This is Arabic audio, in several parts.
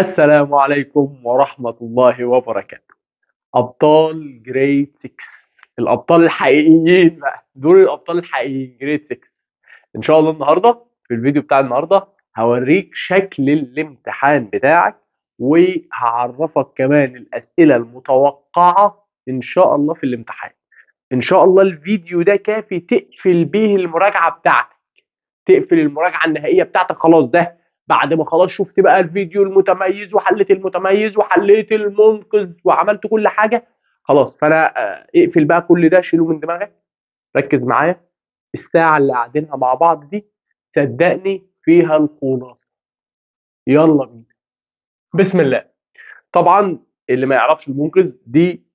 السلام عليكم ورحمة الله وبركاته. أبطال جريد 6، الأبطال الحقيقيين بقى، دول الأبطال الحقيقيين جريد 6. إن شاء الله النهاردة في الفيديو بتاع النهاردة هوريك شكل الامتحان بتاعك، وهعرفك كمان الأسئلة المتوقعة إن شاء الله في الامتحان. إن شاء الله الفيديو ده كافي تقفل بيه المراجعة بتاعتك، تقفل المراجعه النهائيه بتاعتك. خلاص، ده بعد ما خلاص شفت بقى الفيديو المتميز وحليت المتميز وحليت المنقذ وعملت كل حاجه، خلاص. فانا اقفل بقى كل ده، شيله من دماغك. ركز معايا، الساعه اللي قاعدينها مع بعض دي صدقني فيها الخلاصه. يلا بينا، بسم الله. طبعا اللي ما يعرفش المنقذ دي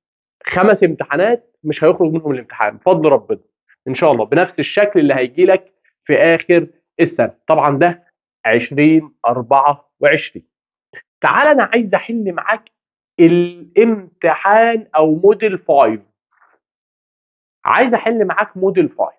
5 امتحانات مش هيخرج منهم الامتحان بفضل ربنا، ان شاء الله بنفس الشكل اللي هيجي لك في اخر السنه. طبعا ده 2024. تعال انا عايز احل معاك الامتحان او موديل 5. عايز احل معاك موديل 5.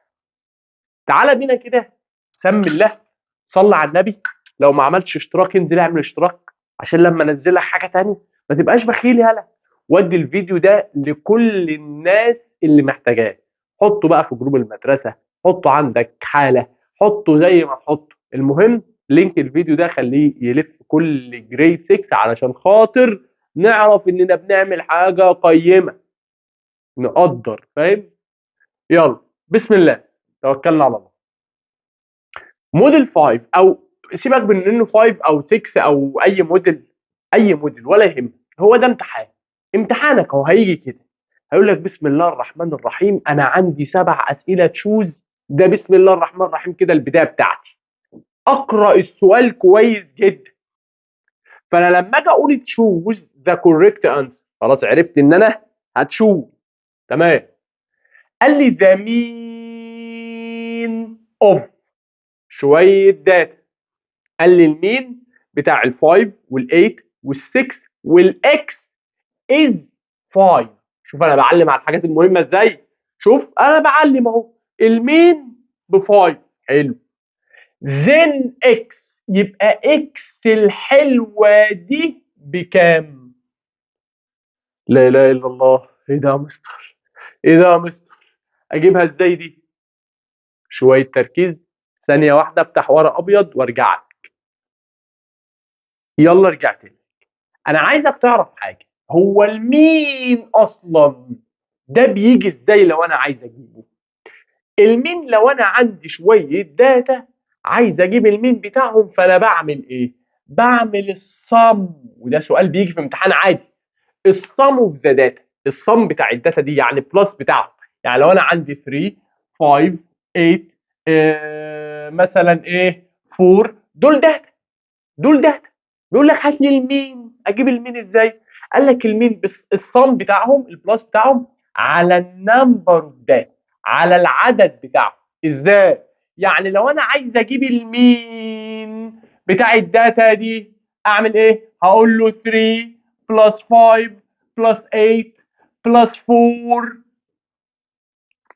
تعال بينا كده، سمي الله، صلي على النبي. لو ما عملتش اشتراك انزل اعمل اشتراك عشان لما انزل لك حاجه تانية ما تبقاش بخيل. يالا ودي الفيديو ده لكل الناس اللي محتاجاه. حطه بقى في جروب المدرسه، حطه عندك حاله، حطه زي ما تحطه. المهم لينك الفيديو ده خليه يلف كل جريد 6 علشان خاطر نعرف اننا بنعمل حاجه قيمه، نقدر، فاهم؟ يلا بسم الله، توكلنا على الله. موديل 5، او سيبك من انه 5 او 6 او اي موديل، اي موديل ولا يهمك. هو ده امتحان، امتحانك هو هيجي كده، هيقول لك بسم الله الرحمن الرحيم انا عندي 7 اسئله تشوز. ده بسم الله الرحمن الرحيم كده البدايه بتاعتي. اقرا السؤال كويس جدا، فانا لما اجي اقول تشوز ذا كوريكت انسر خلاص عرفت ان انا هتشوز. تمام. قال لي ذا مين اوف شويه داتا. قال لي المين بتاع ال5 وال8 وال6 والاكس از 5. شوف انا بعلم على الحاجات المهمه ازاي. شوف انا بعلم اهو، المين ب5. حلو. then اكس، يبقى اكس الحلوه دي بكام؟ لا اله الا الله، ايه ده يا مستر؟ ايه ده يا مستر؟ اجيبها ازاي دي؟ شويه تركيز، ثانيه واحده افتح ورق ابيض وارجع لك. يلا رجعت لي. انا عايزك تعرف حاجه، هو المين اصلا ده بيجي ازاي لو انا عايز اجيبه؟ المين لو انا عندي شويه داتا عايز اجيب المين بتاعهم، فانا بعمل ايه؟ بعمل الصم. وده سؤال بيجي في امتحان عادي. الصم اوف ذا داتا، الصم بتاع الداتا دي يعني بلس بتاعهم. يعني لو انا عندي 3 5 8 مثلا ايه 4، دول داتا، دول داتا. بيقول لك هات لي المين، اجيب المين ازاي؟ قال لك المين بس الصم بتاعهم البلس بتاعهم على النمبر اوف داتا، على العدد بتاعهم. ازاي؟ يعني لو انا عايز اجيب المين بتاع الداتا دي اعمل ايه؟ هقول له 3 بلس 5 بلس 8 بلس 4.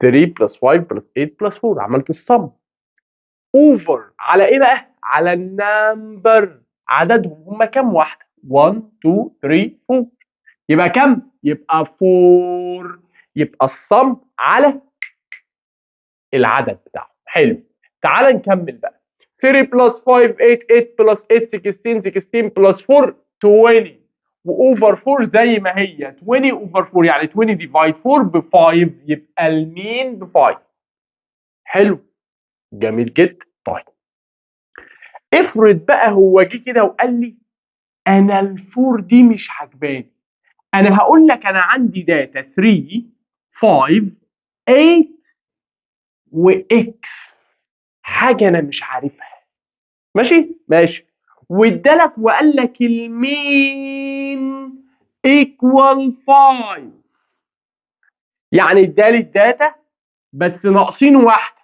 3 بلس 5 بلس 8 بلس 4، عملت الصم. اوفر على ايه بقى؟ على النمبر، عددهم هم كام واحده؟ 1 2 3 4. يبقى كام؟ يبقى 4. يبقى الصم على العدد بتاعهم. حلو. تعال نكمل بقى. 3 بلس 5 8 8 بلس 8 16 16 بلس 4 20. واوفر 4 زي ما هي 20 اوفر 4، يعني 20 ديفايد 4 ب 5، يبقى المين ب 5. حلو، جميل جدا. طيب افرض بقى هو جه كده وقال لي انا الفور دي مش عجباني. انا هقول لك انا عندي داتا 3 5 8 واكس، حاجه انا مش عارفها. ماشي ماشي. وادالك وقال لك المين ايكوال 5، يعني ادالي الداتا بس ناقصين واحده،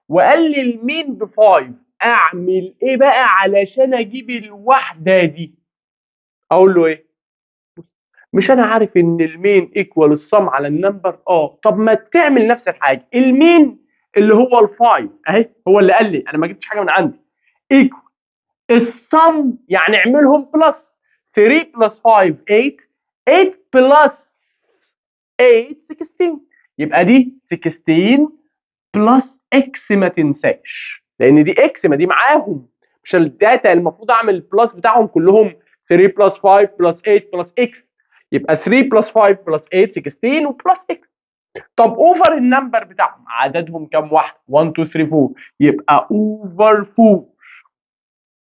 وقال لي المين ب 5. اعمل ايه بقى علشان اجيب الواحده دي؟ اقول له ايه؟ مش انا عارف ان المين ايكوال الصم على النمبر؟ طب ما تعمل نفس الحاجه. المين اللي هو الفايف اهي، هو اللي قال لي، انا ما جبتش حاجه من عندي. ايكوال الصم يعني اعملهم بلس. 3 plus 5 8 8 plus 8 16 يبقى دي 16 بلس اكس ما تنساش لان دي اكس ما دي معاهم مش الداتا المفروض اعمل البلس بتاعهم كلهم 3 بلس 5 بلس 8 بلس اكس يبقى 3 بلس 5 بلس 8 16 وبلس اكس. طب اوفر النمبر بتاعهم عددهم كام واحد 1 2 3 4 يبقى اوفر 4.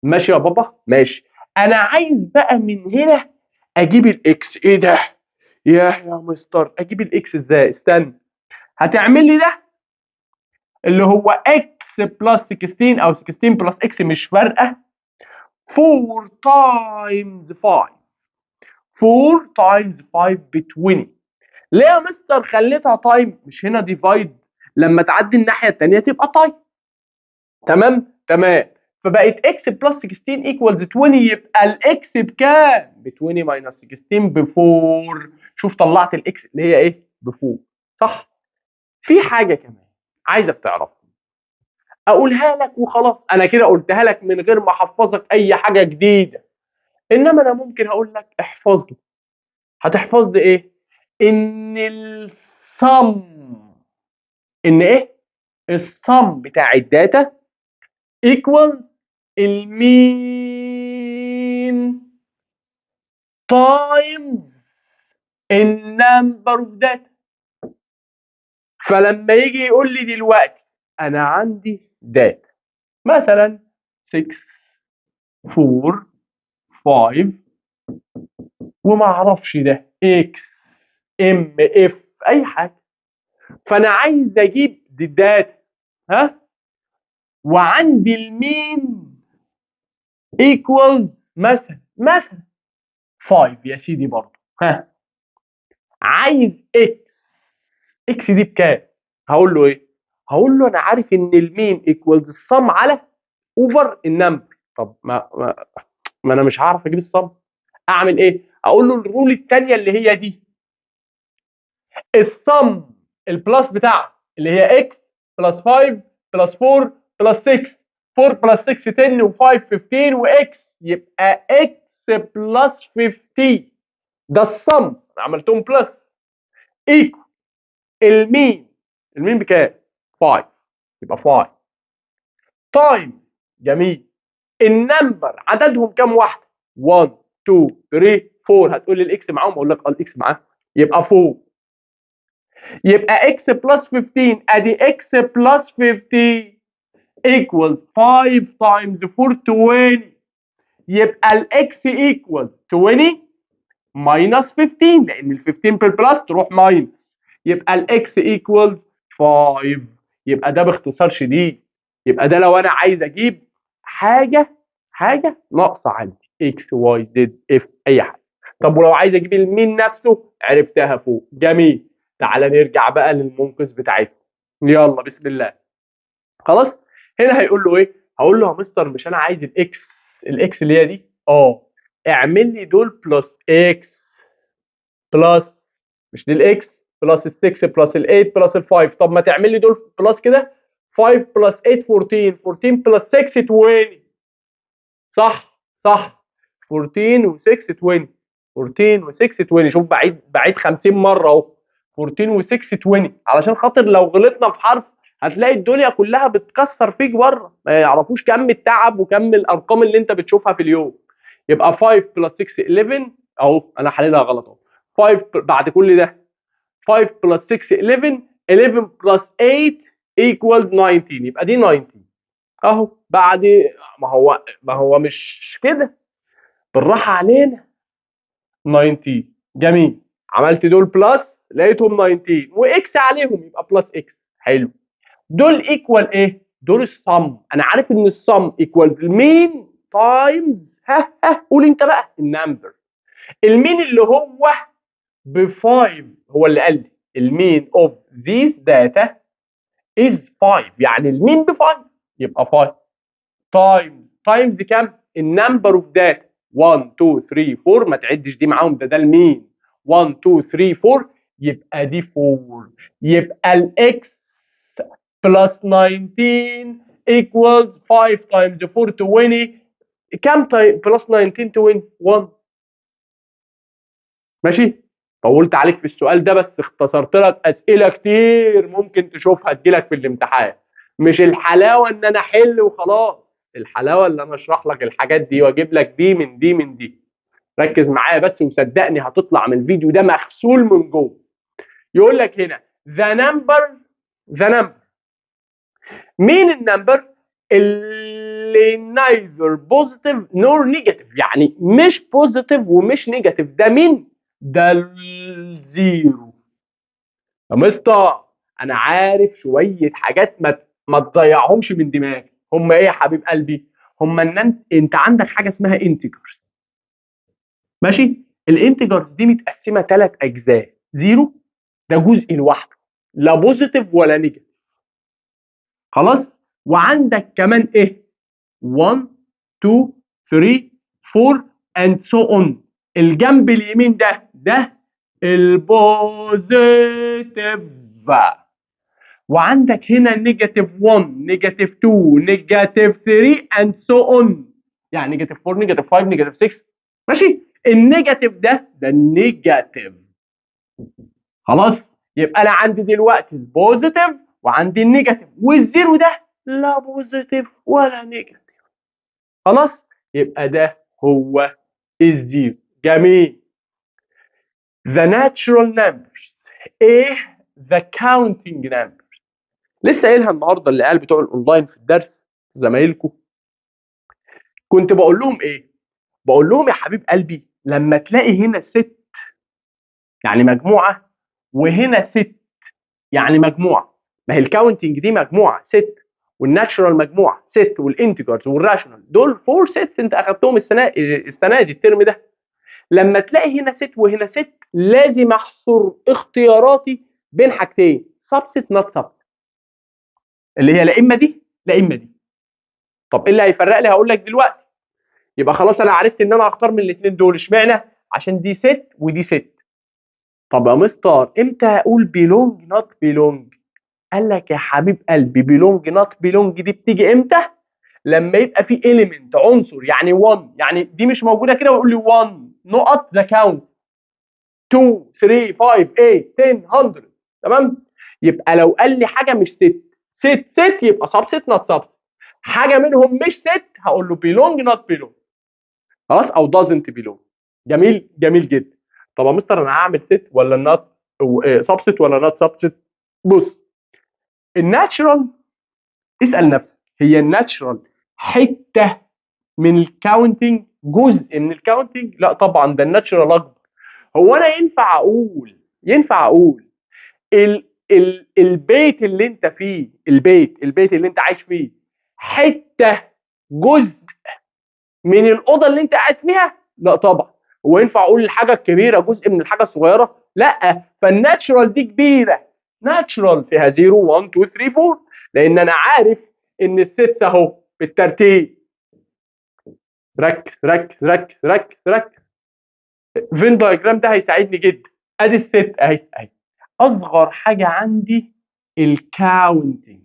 ماشي يا بابا ماشي. انا عايز بقى من هنا اجيب الاكس. ايه ده يا مستر اجيب الاكس ازاي؟ استنى هتعمل لي ده اللي هو اكس بلس 16 او 16 بلس اكس مش فارقه 4 تايمز 5 4 تايمز 5 ب 20. ليه يا مستر خليتها تايم مش هنا ديفايد؟ لما تعدي الناحيه الثانيه تبقى تايم. تمام تمام. فبقت اكس بلس 16 ايكوالز 20 يبقى الاكس بكام؟ ب 20 ماينس 16 ب 4. شوف طلعت الاكس اللي هي ايه؟ ب 4 صح؟ في حاجه كمان عايزك تعرفها اقولها لك وخلاص. انا كده قلتها لك من غير ما احفظك اي حاجه جديده. انما انا ممكن اقول لك احفظ لي. هتحفظ لي ايه؟ ان الصم ان ايه؟ الصم بتاع الداتا ايكوال المين تايمز النمبر اوف داتا. فلما يجي يقول لي دلوقتي انا عندي داتا مثلا 6 4 5 وما اعرفش ده اكس ام اف اي حاجه، فانا عايز اجيب دي الداتا ها وعندي المين ايكوال مثلا 5 يا سيدي برضه ها عايز اكس دي بكام؟ هقول له ايه؟ هقول له انا عارف ان المين ايكوالز الصم على اوفر النمبر. طب ما انا مش هعرف اجيب الصم. اعمل ايه؟ اقول له الرول الثانيه اللي هي دي الصم البلس بتاعها اللي هي اكس بلس 5 بلس 4 بلس 6 4 بلس 6 10 و5 15 واكس يبقى اكس بلس 15 ده الصم انا عملتهم بلس ايكو المين بكام؟ 5 يبقى 5 تايم جميل النمبر عددهم كام واحده؟ 1 2 3 4 هتقول لي الاكس معاهم اقول لك اه الاكس معاهم يبقى 4 يبقى اكس بلس 15 ادي اكس بلس 15 equals 5 times 4 20 يبقى الاكس equals 20 minus 15 لان ال 15 بالبلس تروح ماينس يبقى الاكس equals 5. يبقى ده باختصار شديد يبقى ده لو انا عايز اجيب حاجه ناقصه عندي اكس واي زد اف اي حاجه. طب ولو عايز اجيب المين نفسه عرفتها فوق جميل. تعالى نرجع بقى للمنقذ بتاعتنا. يلا بسم الله. خلاص هنا هيقول له ايه؟ هقول له يا مستر مش انا عايز الاكس اللي هي دي اعمل لي دول بلس اكس بلس مش دي الاكس بلس ال 6 بلس ال 8 بلس ال 5. طب ما تعمل لي دول بلس كده 5 بلس 8 14 14 بلس 6 20 صح 14 و6 20 14 و6 20 شوف بعيد 50 مره اهو 14 و6 20 علشان خاطر لو غلطنا في حرف هتلاقي الدنيا كلها بتكسر فيك بره ما يعرفوش كم التعب وكم الارقام اللي انت بتشوفها في اليوم. يبقى 5 بلس 6 11 اهو انا حللها غلط اهو 5 بعد كل ده 5 بلس 6 11 11 بلس 8 equals 19 يبقى دي 19 اهو بعد ما هو مش كده بالراحه علينا 19 جميل. عملت دول بلس لقيتهم 19 واكس عليهم يبقى بلس اكس حلو. دول ايكوال ايه؟ دول الصم. انا عارف ان الصم ايكوال المين تايمز ها قول انت بقى النمبر. المين اللي هو ب 5 هو اللي قال لي المين اوف ذيس داتا از 5 يعني المين ب 5 يبقى 5 تايمز كام؟ النمبر اوف داتا 1 2 3 4 ما تعدش دي معاهم ده المين 1 2 3 4 يبقى دي 4 يبقى الاكس بلس 19 equals 5 times 4 20 كام بلس 19 20 1 ماشي. طولت عليك في السؤال ده بس اختصرت لك اسئله كتير ممكن تشوفها تجيلك في الامتحان. مش الحلاوه ان انا احل وخلاص، الحلاوه اللي انا اشرح لك الحاجات دي واجيب لك دي من دي من دي. ركز معايا بس وصدقني هتطلع من الفيديو ده مغسول من جوه. يقول لك هنا ذا نمبر مين النمبر اللي neither positive nor negative، يعني مش بوزيتيف ومش نيجاتيف، ده مين؟ ده الزيرو. يا مستر انا عارف شويه حاجات ما تضيعهمش من دماغي. هم ايه يا حبيب قلبي؟ هم ان انت عندك حاجه اسمها انتجرز. ماشي. الانتجرز دي متقسمه 3 اجزاء. زيرو ده جزء لوحده، لا بوزيتيف ولا نيجاتيف. خلاص. وعندك كمان ايه؟ 1 2 3 4 and so on. الجنب اليمين ده البوزيتيف. وعندك هنا نيجاتيف 1 نيجاتيف 2 نيجاتيف 3 and so on، يعني نيجاتيف 4 نيجاتيف 5 نيجاتيف 6. ماشي. النيجاتيف ده النيجاتيف. خلاص. يبقى انا عندي دلوقتي البوزيتيف وعندي النيجاتيف، والزيرو ده لا بوزيتيف ولا نيجاتيف. خلاص. يبقى ده هو الزيرو. جميل. the natural numbers ايه؟ the counting numbers. لسه قايلها النهارده اللي قال بتوع الاونلاين في الدرس زمايلكم. كنت بقول لهم ايه؟ بقول لهم يا حبيب قلبي لما تلاقي هنا ست يعني مجموعه، وهنا ست يعني مجموعه، ما هي الكاونتنج دي مجموعه ست، والناتشرال مجموعه ست، والانتجرز والراشونال دول 4 ست انت اخدتهم السنه دي الترم ده. لما تلاقي هنا ست وهنا ست لازم احصر اختياراتي بين حاجتين، سبست نوت سبست، اللي هي لا اما دي لا اما دي. طب ايه اللي هيفرق لي؟ هقول لك دلوقتي. يبقى خلاص انا عرفت ان انا هختار من الاثنين دول. اشمعنى؟ عشان دي ست ودي ست. طب يا مستر امتى اقول بيلونج نوت بيلونج؟ قال لك يا حبيب قلبي بيلونج نوت بيلونج دي بتيجي امتى؟ لما يبقى في اليمنت عنصر، يعني 1 يعني دي مش موجوده كده ويقول لي 1 نقط ذا كاونت 2 3 5 8 10 100. تمام. يبقى لو قال لي حاجه مش ست ست يبقى سب ست نوت سب. حاجه منهم مش ست هقول له بيلونج نوت بيلونج. خلاص. او دازنت بيلونج. جميل جميل جدا. طب يا مستر انا هعمل ست ولا نوت سب ست ولا نوت سب ست؟ بص. الناتشرال، اسال نفسك هي الناتشرال حته من الكاونتنج، جزء من الكاونتنج؟ لا طبعا ده الناتشرال اكبر. هو انا ينفع اقول البيت اللي انت فيه، البيت اللي انت عايش فيه حته جزء من الاوضه اللي انت قاعد فيها؟ لا طبعا. هو ينفع اقول الحاجه الكبيره جزء من الحاجه الصغيره؟ لا. فالناتشرال دي كبيره، ناتشرال فيها 0 1 2 3 4، لان انا عارف ان الست اهو بالترتيب. ركز ركز ركز ركز ركز. فين دايجرام ده هيساعدني جدا. ادي الست اهي. اصغر حاجه عندي الكاونتنج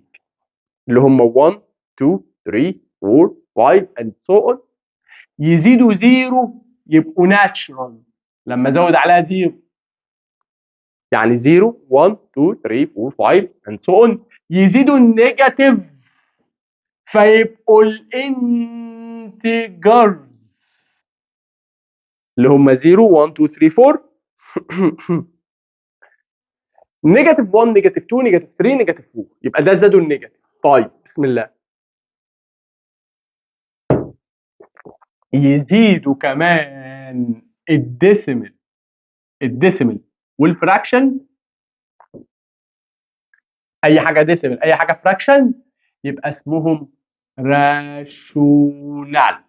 اللي هم 1 2 3 4 5 and so on. يزيدوا زيرو يبقوا ناتشرال لما ازود عليها زيرو، يعني 0 1 2 3 4 5 and so on. يزيدوا النيجاتيف فيبقوا الانتجرز اللي هم 0 1 2 3 4 نيجاتيف 1 نيجاتيف 2 نيجاتيف 3 نيجاتيف 4. يبقى ده زادوا النيجاتيف. طيب بسم الله. يزيدوا كمان الديسيمل والفراكشن. اي حاجه ديسيمل اي حاجه فراكشن يبقى اسمهم راشونال.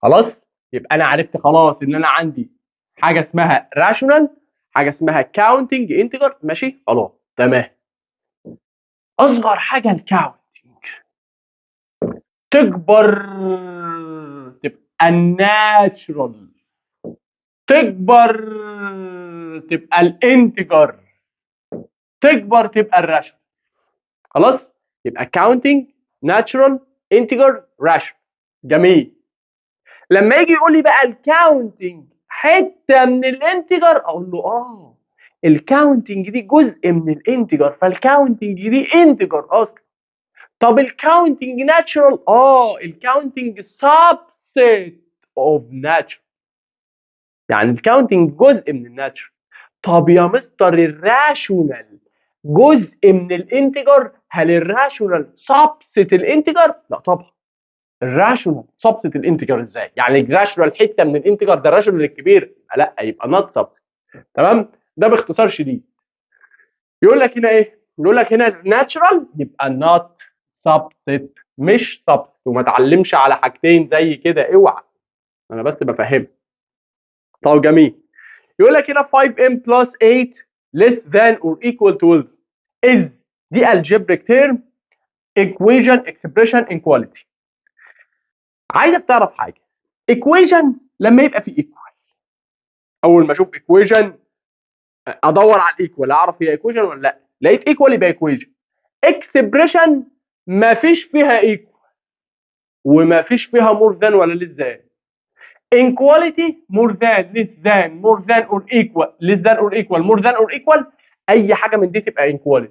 خلاص. يبقى انا عرفت خلاص ان انا عندي حاجه اسمها راشونال، حاجه اسمها كاونتنج انتجر. ماشي خلاص تمام. اصغر حاجه الكاونتنج تكبر تبقى الناتشرال، تكبر تبقى الانتجر، تكبر تبقى الراشونال. خلاص. يبقى كاونتنج ناتشرال انتجر راشونال. جميل. لما يجي يقول لي بقى الكاونتنج حته من الانتجر، اقول له الكاونتنج دي جزء من الانتجر، فالكاونتنج دي انتجر اصلا. طب الكاونتنج ناتشرال، الكاونتنج سبست اوف ناتشرال، يعني الكاونتنج جزء من الناتشرال. طب يا مستر الراشونال جزء من الانتجر، هل الراشونال سبست الانتجر؟ لا طبعا. الراشونال سبست الانتجر ازاي؟ يعني الراشونال حته من الانتجر، ده الراشونال الكبير، لا يبقى نوت سبست. تمام، ده باختصار شديد. يقول لك هنا ايه؟ يقول لك هنا ناتشرال يبقى نوت سبست مش سبست. وما تعلمش على حاجتين زي كده، اوعى، انا بس بفهم. طب جميل. يقول لك هنا 5m plus 8 less than or equal to 12 is دي algebraic term equation expression inequality. عايزك تعرف حاجه، equation لما يبقى في equal، اول ما اشوف equation ادور على الايكوال اعرف هي equation ولا لا، لقيت equal يبقى equation. expression ما فيش فيها equal وما فيش فيها more than ولا less than. inequality more than less than more than or equal less than or equal more than or equal، اي حاجه من دي تبقى inequality.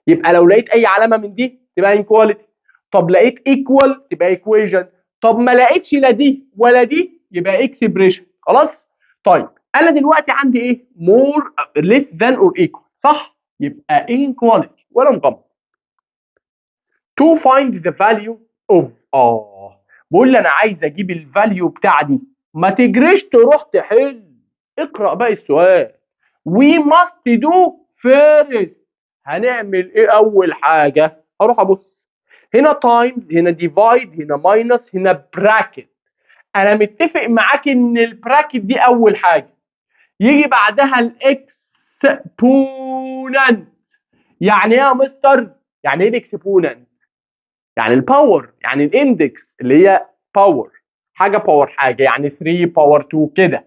يبقى لو لقيت اي علامه من دي تبقى inequality. طب لقيت equal تبقى equation. طب ما لقيتش لا دي ولا دي يبقى expression. خلاص. طيب انا دلوقتي عندي ايه؟ more less than or equal، صح؟ يبقى inequality ولا مغمض. to find the value of بقول لي انا عايز اجيب الفاليو بتاع دي، ما تجريش تروح تحل، اقرا باقي السؤال. we must do first، هنعمل ايه اول حاجه؟ اروح ابص هنا تايمز، هنا ديفايد، هنا ماينس، هنا براكت. انا متفق معاك ان البراكت دي اول حاجه، يجي بعدها الاكسبوننت. يعني ايه يا مستر؟ يعني ايه الاكسبوننت؟ يعني الباور، يعني الاندكس اللي هي باور، حاجه باور حاجه، يعني 3 باور 2 كده.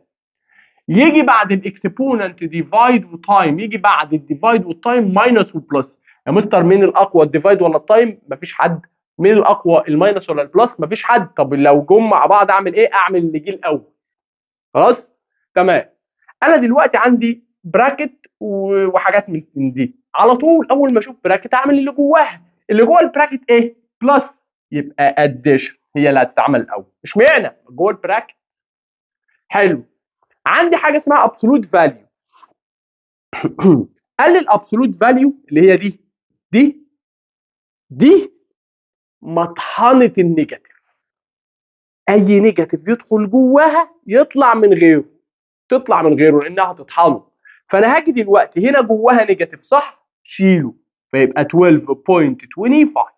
يجي بعد الاكسبوننت ديفايد وتايم، يجي بعد الديفايد والتايم ماينس وبلس. يا مستر مين الاقوى، الديفايد ولا التايم؟ مفيش حد. مين الاقوى، الماينس ولا البلس؟ مفيش حد. طب لو جم مع بعض اعمل ايه؟ اعمل اللي جه الاول. خلاص تمام. انا دلوقتي عندي براكت وحاجات من دي، على طول اول ما اشوف براكت اعمل اللي جواها. اللي جوه البراكت ايه؟ بلس، يبقى اديشن هي اللي هتتعمل الاول. اشمعنى جوه البراكت؟ حلو. عندي حاجه اسمها ابسولوت فاليو. قال لي الابسولوت فاليو اللي هي دي مطحنه النيجاتيف، اي نيجاتيف يدخل جواها يطلع من غيره، تطلع من غيره لانها هتطحنه. فانا هاجي دلوقتي هنا جواها نيجاتيف، صح؟ شيله، فيبقى 12.25.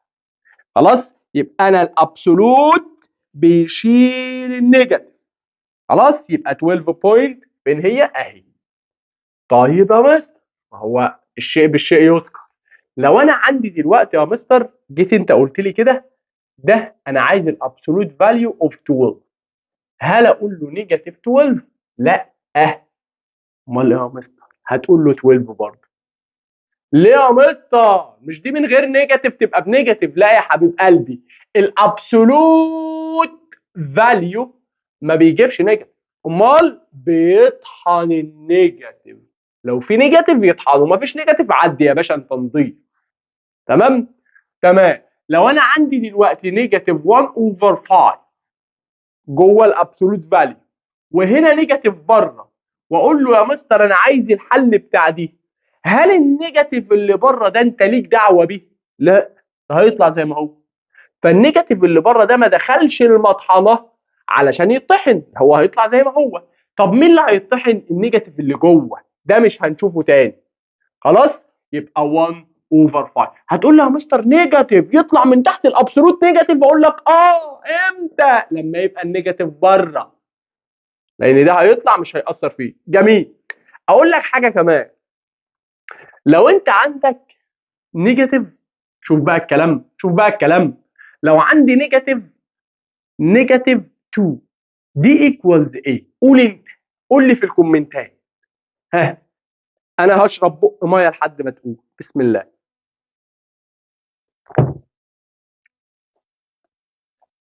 خلاص، يبقى انا الابسولوت بيشيل النيجاتيف. خلاص، يبقى 12 بوينت فين هي؟ اهي. طيب يا مستر، ما هو الشيء بالشيء يذكر. لو انا عندي دلوقتي يا مستر جيت انت قلت لي كده، ده انا عايز الابسولوت فاليو اوف 12، هل اقول له نيجاتيف 12؟ لا. امال ايه يا مستر؟ هتقول له 12 برضه. ليه يا مستر؟ مش دي من غير نيجاتيف تبقى بنيجاتيف؟ لا يا حبيب قلبي، الابسولوت فاليو ما بيجيبش نيجاتيف، امال بيطحن النيجاتيف. لو في نيجاتيف يطحنه، ما فيش نيجاتيف عدي يا باشا انت نضيف. تمام تمام. لو انا عندي دلوقتي نيجاتيف 1 اوفر 5 جوه الابسولوت فاليو، وهنا نيجاتيف بره، واقول له يا مستر انا عايز الحل بتاع دي، هل النيجاتيف اللي بره ده انت ليك دعوه بيه؟ لا، ده هيطلع زي ما هو. فالنيجاتيف اللي بره ده ما دخلش المطحنه علشان يطحن، هو هيطلع زي ما هو. طب مين اللي هيطحن؟ النيجاتيف اللي جوه ده، مش هنشوفه تاني. خلاص، يبقى 1 اوفر 5. هتقول لي يا مستر نيجاتيف يطلع من تحت الابسولوت نيجاتيف، بقول لك امتى؟ لما يبقى النيجاتيف بره، لان ده هيطلع مش هيأثر فيه. جميل. اقول لك حاجه كمان، لو انت عندك نيجاتيف، شوف بقى الكلام، شوف بقى الكلام. لو عندي نيجاتيف 2 دي ايكوالز ايه؟ قول انت، قول لي في الكومنتات. ها، انا هشرب بق ميه لحد ما تقول بسم الله.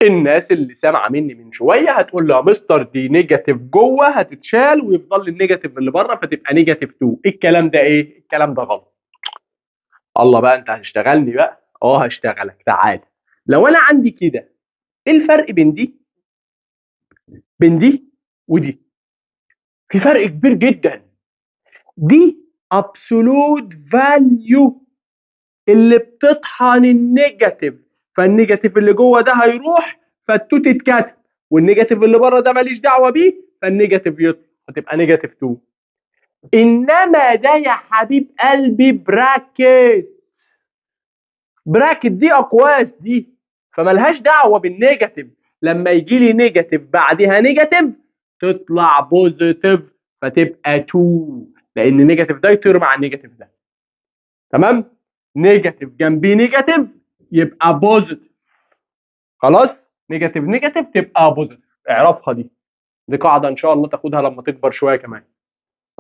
الناس اللي سامعه مني من شويه هتقول له يا مستر دي نيجاتيف جوه هتتشال ويفضل لي النيجاتيف اللي بره فتبقى نيجاتيف 2. الكلام ده ايه؟ الكلام ده غلط. الله بقى انت هتشتغلني بقى؟ هشتغلك. تعال. لو انا عندي كده، ايه الفرق بين دي ودي؟ في فرق كبير جدا. دي ابسولوت فاليو اللي بتطحن النيجاتيف، فالنيجاتيف اللي جوه ده هيروح فالتو تتكتب، والنيجاتيف اللي بره ده ماليش دعوه بيه فالنيجاتيف يطلع فتبقى نيجاتيف 2. انما ده يا حبيب قلبي براكت دي اقواس دي، فملهاش دعوه بالنيجاتيف. لما يجي لي نيجاتيف بعدها نيجاتيف تطلع بوزيتيف فتبقى 2، لان النيجاتيف ده يطير مع النيجاتيف ده. تمام؟ نيجاتيف جنبيه نيجاتيف يبقى بوزيتيف. خلاص؟ نيجاتيف نيجاتيف تبقى بوزيتيف. اعرفها دي قاعده ان شاء الله تاخدها لما تكبر شويه كمان.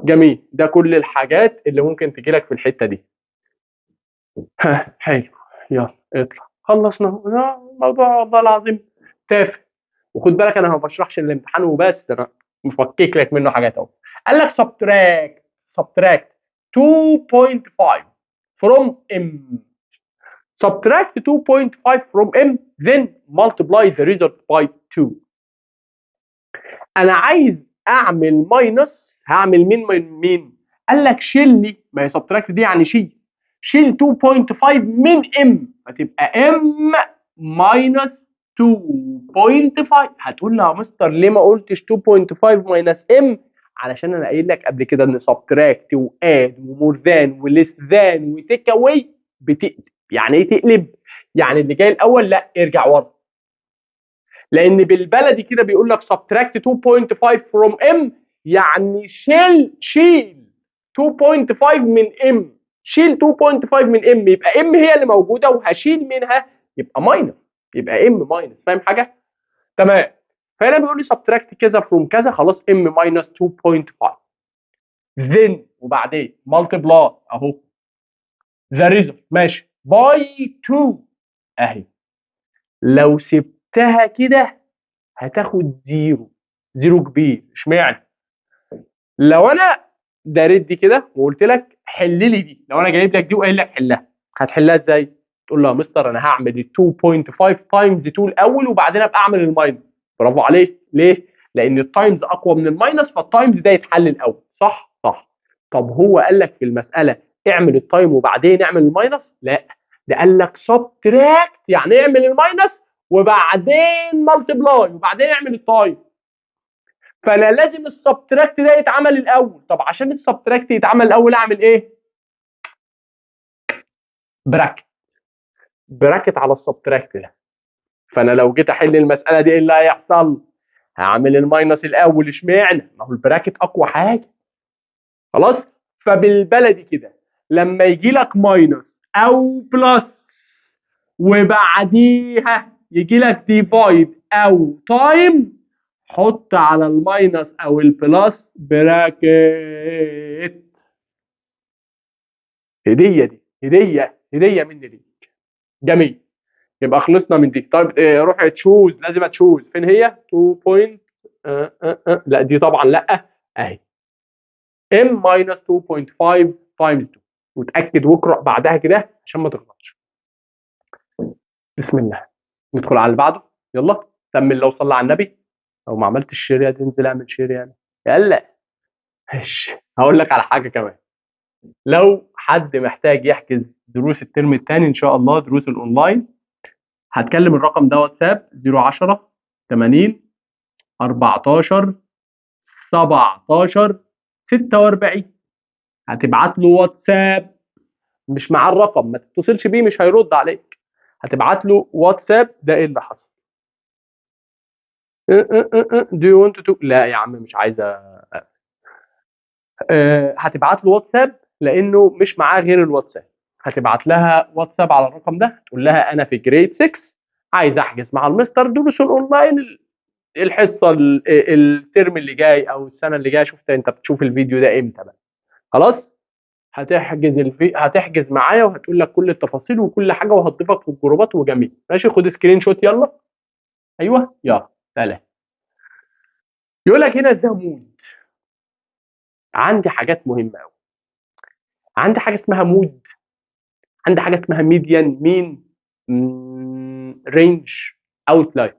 جميل. ده كل الحاجات اللي ممكن تجي لك في الحته دي. حلو. يلا اطلع. خلصنا. الموضوع والله العظيم تافه. وخد بالك انا ما بشرحش الامتحان وبس، ده انا مفكك لك منه حاجات اهو. قال لك subtract 2.5 from m. subtract 2.5 from m then multiply the result by 2. انا عايز اعمل ماينس، هعمل مين من مين؟ قال لك شيل لي، ما هي subtract دي يعني شيل 2.5 من ام فتبقى ام ماينس 2.5. هتقول لي يا مستر ليه ما قلتش 2.5 ماينس ام؟ علشان انا قايل لك قبل كده ان سبتراكت واد ومور ذان وليس ذان وتيك اواي بتقلب. يعني ايه تقلب؟ يعني اللي جاي الاول لا ارجع ورا، لان بالبلدي كده بيقول لك سبتراكت 2.5 فروم ام يعني شيل 2.5 من ام. شيل 2.5 من ام يبقى ام هي اللي موجوده وهشيل منها يبقى ماينس، يبقى ام ماينس. فاهم حاجه؟ تمام. فهنا بيقول لي سبتراكت كذا فروم كذا، خلاص ام ماينس 2.5 then وبعدين مالتيبلاي اهو ذا ريزلت ماشي باي 2 اهي. لو سبتها كده هتاخد زيرو كبير. اشمعنى؟ لو انا داريت دي كده وقلت لك حل لي دي، لو انا جايب لك دي وقايل لك حلها، هتحلها ازاي؟ تقول له يا مستر انا هعمل ال 2.5 تايمز 2 الاول وبعدين ابقى اعمل الماينس. برافو عليك. ليه؟ لان التايمز اقوى من الماينس فالتايمز ده يتحل الاول. صح؟ صح. طب هو قال لك في المساله اعمل التايم وبعدين اعمل الماينس؟ لا، ده قال لك سبتراكت يعني اعمل الماينس وبعدين مالتبلاي وبعدين اعمل التايم. فانا لازم السبتراكت ده يتعمل الاول. طب عشان السبتراكت يتعمل الاول اعمل ايه؟ براكت على السبتراكت ده. فانا لو جيت احل المساله دي ايه اللي هيحصل؟ هعمل الماينس الاول. اشمعنى؟ ما هو البراكت اقوى حاجه. خلاص. فبالبلدي كده لما يجي لك ماينس او بلس وبعديها يجي لك ديفايد او تايم، حط على الماينس او البلس براكت. هديه مني ليك. جميل. يبقى خلصنا من دي. طيب روح تشوز، لازم تشوز فين هي 2 بوينت. لا دي طبعا لا، اهي m minus 2.5 times 2. وتاكد واقرا بعدها كده عشان ما تغلطش. بسم الله. ندخل على اللي بعده. يلا كمل. لو صلى على النبي. لو ما عملتش شير يا تنزل اعمل شير يعني. يلا. ماشي. هقول لك على حاجه كمان. لو حد محتاج يحجز دروس الترم الثاني ان شاء الله دروس الاونلاين، هتكلم الرقم ده واتساب 010 80 14 17 46. هتبعت له واتساب مش مع الرقم، ما تتصلش بيه مش هيرد عليك. هتبعت له واتساب ده ايه اللي حصل. do you want to لا يا عم مش عايزه. هتبعت له واتساب لانه مش معاه غير الواتساب. هتبعت لها واتساب على الرقم ده تقول لها انا في جريد 6 عايز احجز مع المستر دروس الاونلاين الحصه الترم اللي جاي او السنه اللي جايه. شفت انت بتشوف الفيديو ده امتى بقى؟ خلاص. هتحجز معايا وهتقول لك كل التفاصيل وكل حاجه وهتضيفك في الجروبات وجميل. ماشي. خد سكرين شوت يلا. ايوه يا سلام. يقول لك هنا ده مود. عندي حاجات مهمه قوي. عندي حاجه اسمها مود، عندي حاجه اسمها ميديان، مين، رينج، اوتلاير.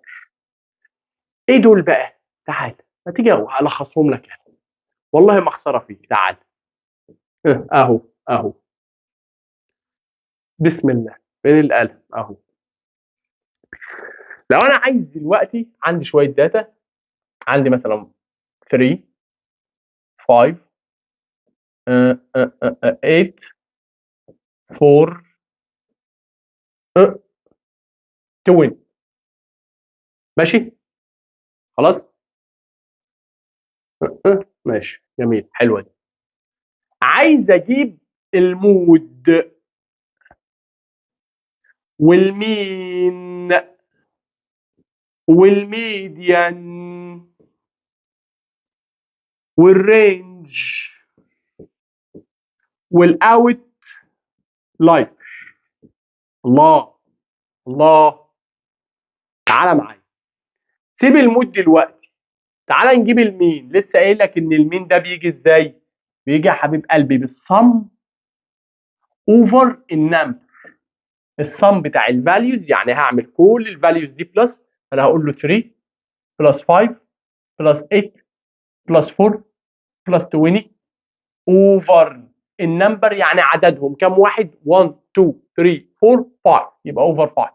ايه دول بقى؟ تعال ما تيجي الخصهم لك يعني. والله ما خساره فيك، تعال. اهو اهو. بسم الله. فين القلم؟ اهو. لو انا عايز دلوقتي عندي شويه داتا، عندي مثلا 3 5 8 4 20. ماشي خلاص. ماشي جميل، حلوه دي. عايز اجيب المود والمين والميديان والرينج والاوت لاين. الله الله. تعالى معايا، سيب المود دلوقتي. تعالى نجيب المين. لسه قايل لك ان المين ده بيجي ازاي؟ بيجي يا حبيب قلبي بالصم اوفر النمبر. الصم بتاع الفاليوز، يعني هعمل كل الفاليوز دي بلس. انا هقول له 3 بلس 5 بلس 8 بلس 4 بلس 20 اوفر النمبر، يعني عددهم كام واحد؟ 1 2 3 4 5، يبقى اوفر 5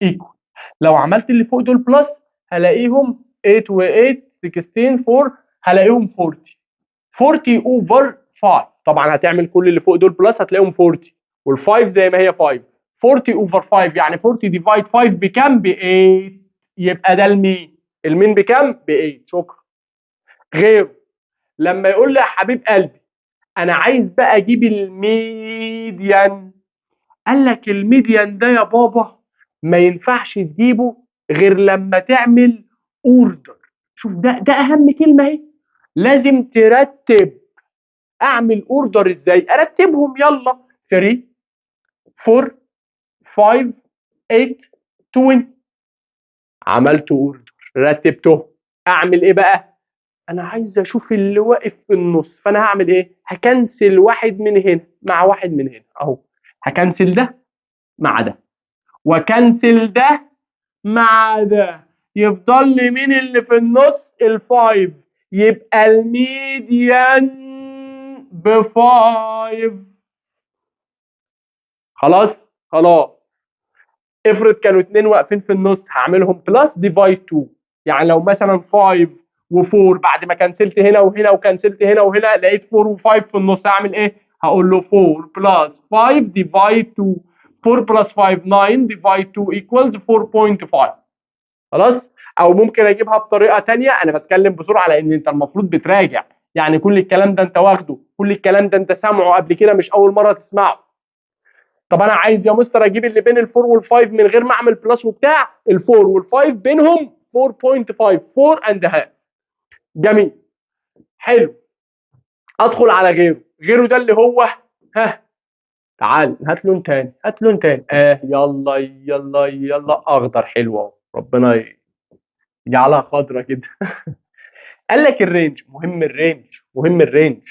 ايكوال. لو عملت اللي فوق دول بلس هلاقيهم 8 و8 16 4، هلاقيهم 40. 40 اوفر 5. طبعا هتعمل كل اللي فوق دول بلس هتلاقيهم 40، وال5 زي ما هي 5. 40 اوفر 5 يعني 40 ديفايد 5 بكام؟ ب 8. يبقى ده المين. المين بكام؟ ب 8. شكرا. غيره لما يقول لي يا حبيب قلبي انا عايز بقى اجيب الميديان، قال لك الميديان ده يا بابا ما ينفعش تجيبه غير لما تعمل اوردر. شوف ده اهم كلمه اهي. لازم ترتب. اعمل اوردر ازاي؟ ارتبهم. يلا 3 4 5 8 20. عملت اوردر، رتبته. اعمل ايه بقى؟ انا عايز اشوف اللي واقف في النص، فانا هعمل ايه؟ هكنسل واحد من هنا مع واحد من هنا اهو. هكنسل ده مع ده، وكنسل ده مع ده. يفضل لي مين اللي في النص؟ الفايف. يبقى الميديان بفايف. خلاص خلاص. افرض كانوا اتنين واقفين في النص، هعملهم بلس ديفايد 2. يعني لو مثلا 5 و4 بعد ما كنسلت هنا وهنا وكنسلت هنا وهنا لقيت 4 و5 في النص، هعمل ايه؟ هقول له 4 بلس 5 ديفايد 2. 4 بلس 5 9 ديفايد 2 ايكوالز 4.5. خلاص. او ممكن اجيبها بطريقه ثانيه. انا بتكلم بسرعه لان انت المفروض بتراجع، يعني كل الكلام ده انت واخده، كل الكلام ده انت سامعه قبل كده، مش اول مره تسمعه. طب انا عايز يا مستر اجيب اللي بين الفور والفايف من غير ما اعمل بلس وبتاع. الفور والفايف بينهم 4.5، 4 اند هاف. جميل، حلو. ادخل على غيره. غيره ده اللي هو، ها، تعال هات لون تاني، هات لون تاني. يلا يلا يلا. اخضر حلو اهو، ربنا يجعلها خضرة كده. قال لك الرينج مهم. الرينج مهم. الرينج،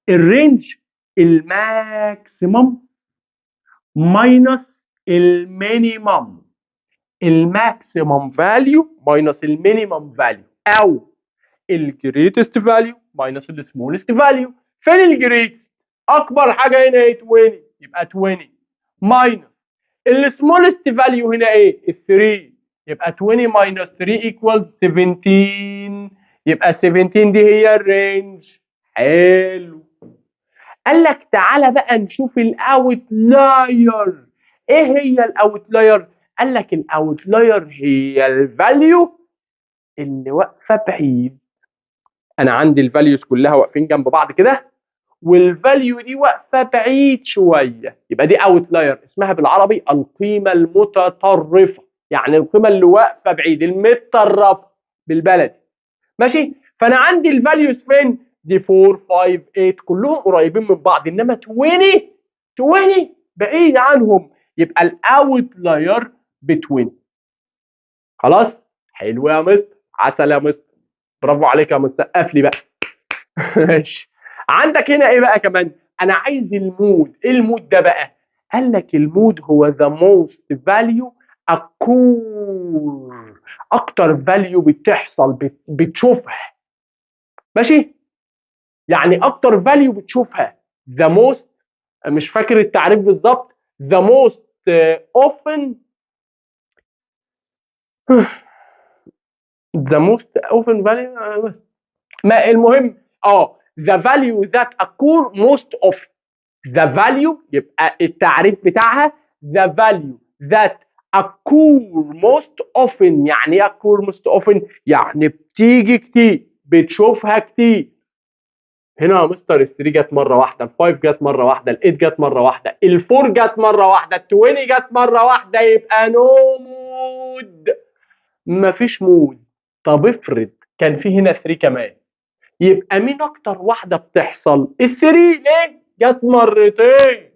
الرينج الماكسيمم ماينس المينيمم. الماكسيمم فاليو ماينس المينيمم فاليو، او الجريتست فاليو ماينس السمولست فاليو. فين الجريتست؟ اكبر حاجه هنا ايه؟ 20. يبقى 20 ماينس السمولست فاليو هنا ايه؟ ال 3. يبقى 20 ماينس 3 ايكوال 17. يبقى 17 دي هي الرينج. حلو. قال لك تعالى بقى نشوف الاوتلاير. ايه هي الاوتلاير؟ قال لك الاوتلاير هي الفاليو اللي واقفه بعيد. انا عندي الفاليوز كلها واقفين جنب بعض كده، والفاليو دي واقفه بعيد شويه، يبقى دي اوتلاير. اسمها بالعربي القيمه المتطرفه، يعني القيمه اللي واقفه بعيد، المتطرفه بالبلدي. ماشي. فانا عندي الفاليوز فين؟ دي 4 5 8 كلهم قريبين من بعض، انما 20 بعيد عنهم. يبقى الاوتلاير ب 20. خلاص. حلو يا مستر، عسل يا مستر، برافو عليك يا مستر، سقف لي بقى. ماشي. عندك هنا ايه بقى كمان؟ انا عايز المود. ايه المود ده بقى؟ قال لك المود هو the most value occur، اكتر فاليو بتحصل بتشوفها. ماشي؟ يعني اكتر فاليو بتشوفها the most، مش فاكر التعريف بالظبط، the most often the most often value ما المهم the value that occur most often. the value يبقى التعريف بتاعها the value that occur most often. يعني ايه occur most often؟ يعني بتيجي كتير، بتشوفها كتير. هنا يا مستر ال 3 جت مره واحده، ال 5 جت مره واحده، ال 8 جت مره واحده، ال 4 جت مره واحده، ال 20 جت مره واحده، يبقى نو مود، مفيش مود. طب افرض كان في هنا 3 كمان، يبقى مين اكتر واحده بتحصل؟ ال 3. ليه؟ جت مرتين.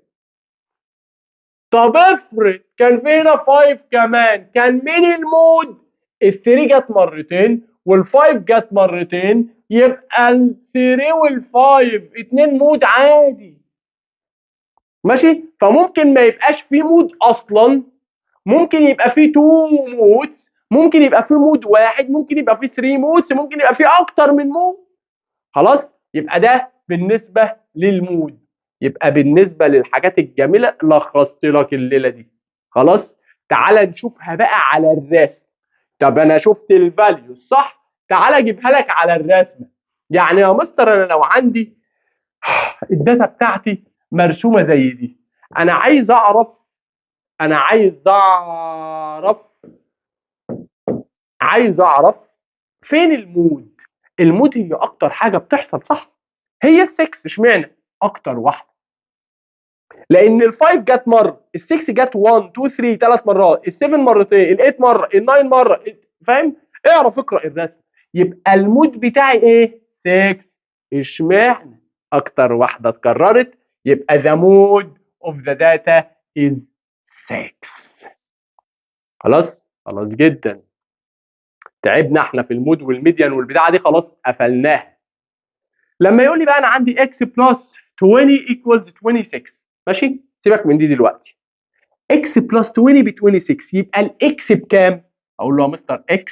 طب افرض كان في هنا 5 كمان، كان مين المود؟ ال 3 جت مرتين وال 5 جت مرتين، يبقى ال 3 وال 5 اتنين مود عادي. ماشي؟ فممكن ما يبقاش في مود اصلا، ممكن يبقى في 2 مودز، ممكن يبقى في مود واحد، ممكن يبقى في 3 مودز، ممكن يبقى في اكتر من مود. خلاص؟ يبقى ده بالنسبه للمود. يبقى بالنسبه للحاجات الجميله لخصت لك الليله دي. خلاص؟ تعال نشوفها بقى على الرسم. طب انا شفت الفاليو صح، تعال اجيبها لك على الرسمه. يعني يا مستر انا لو عندي الداتا بتاعتي مرسومه زي دي، انا عايز اعرف، انا عايز اعرف فين المود. المود هي اكتر حاجه بتحصل صح، هي ال6. اشمعنى اكتر واحده؟ لان ال5 جت مره، ال6 جت 1 2 3 ثلاث مرات، ال7 مرتين، ال8 مره، ال9 مره. فاهم؟ اعرف اقرا الرسم. يبقى المود بتاعي ايه؟ 6. اشمعنى اكتر واحده اتكررت؟ يبقى the mode of the data is 6. خلاص؟ خلاص جدا. تعبنا احنا في المود والميديان والبتاعه دي، خلاص قفلناها. لما يقول لي بقى انا عندي x بلس 20 equals 26. ماشي؟ سيبك من دي دلوقتي. x بلس 20 ب 26، يبقى الاكس بكام؟ اقول له يا مستر x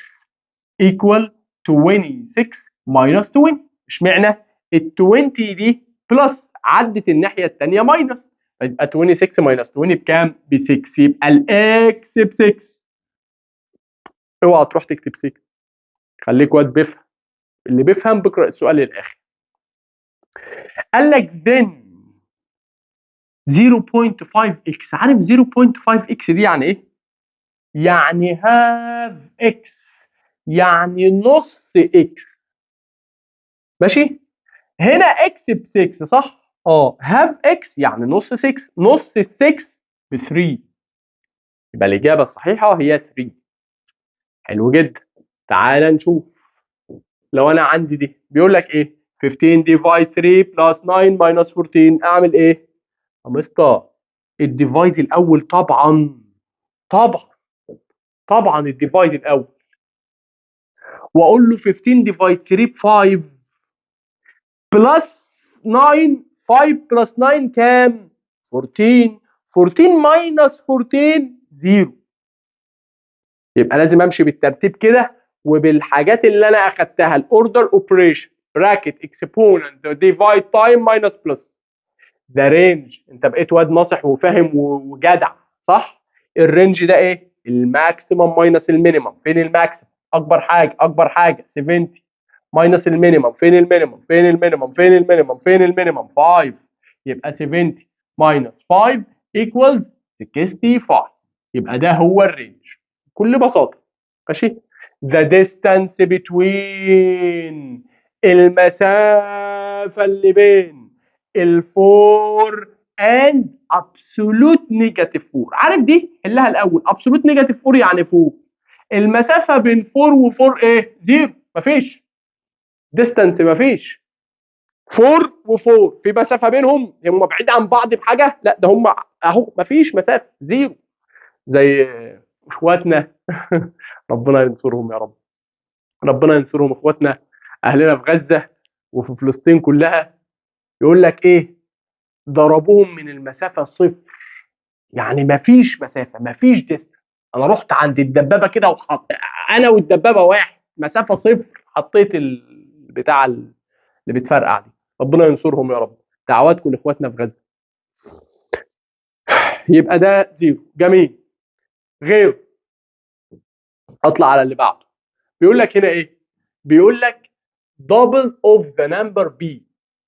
equal 26 minus 20. اشمعنى؟ ال 20 دي بلس عدت الناحيه الثانيه ماينس، يبقى 26 minus 20 بكام؟ ب 6. يبقى الاكس ب 6. اوعى تروح تكتب 6، خليك واد بيفهم. اللي بيفهم بيقرا السؤال للاخر. قال لك then 0.5x. عارف 0.5x دي يعني ايه؟ يعني هاف اكس، يعني نص اكس. ماشي؟ هنا اكس ب 6 صح؟ هاف اكس يعني نص 6، نص ال 6 ب 3، يبقى الاجابه الصحيحه هي 3. حلو جدا. تعال نشوف. لو انا عندي دي بيقول لك ايه؟ 15 ديفايد 3 بلس 9 ماينس 14، اعمل ايه؟ يا مستر الديفايد الاول طبعا، طبعا طبعا الديفايد الاول، واقول له 15 ديفايد 3 ب 5 بلس 9. 5 بلس 9 كام؟ 14. 14 ماينس 14 0. يبقى لازم امشي بالترتيب كده وبالحاجات اللي انا اخدتها، الاوردر اوبريشن، براكت، اكسبوننت، ديفايد، تايم، ماينس، بلس. ده رينج. انت بقيت واد ناصح وفاهم وجدع صح؟ الرينج ده ايه؟ الماكسيمم ماينس المينيمم. فين الماكسيمم؟ اكبر حاجه، اكبر حاجه 70 ماينس المينيمم. فين المينيمم؟ فين المينيمم؟ فين المينيمم؟ فين المينيمم؟ 5. يبقى 70 ماينس 5 ايكوالز 65. يبقى ده هو الرينج بكل بساطه. ماشي؟ the distance between، المسافه اللي بين الفور and absolute negative 4. عارف دي؟ حلها الاول. absolute negative 4 يعني 4. المسافه بين 4 و4 ايه؟ 0. مفيش ديستانس، مفيش. 4 و4 في مسافه بينهم؟ هم بعيد عن بعض بحاجه؟ لا، ده هم اهو مفيش مسافه، 0. زي اخواتنا ربنا ينصرهم يا رب. ربنا ينصرهم اخواتنا اهلنا في غزه وفي فلسطين كلها. يقول لك ايه؟ ضربوهم من المسافه صفر، يعني مفيش مسافه، مفيش ديستنس. انا رحت عند الدبابه كده انا والدبابه واحد، مسافه صفر، حطيت البتاع اللي بتفرقع دي. ربنا ينصرهم يا رب. دعواتكم لاخواتنا في غزه. يبقى ده زيرو. جميل. غير. اطلع على اللي بعده. بيقول لك هنا ايه؟ بيقول لك double of the number b.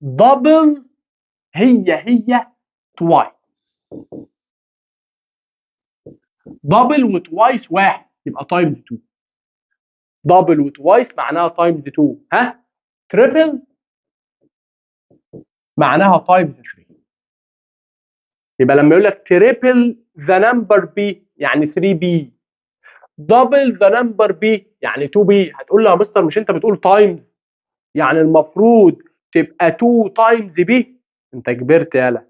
double هي twice. double وتوايس واحد يبقى تايمز 2. double وتوايس معناها تايمز 2. ها؟ تريبل معناها تايمز 3. يبقى لما يقول لك تريبل ذا نمبر بي يعني 3 بي، دبل ذا نمبر بي يعني 2 بي. هتقول له يا مستر مش انت بتقول تايمز؟ يعني المفروض تبقى 2 تايمز بي. انت كبرت يالا،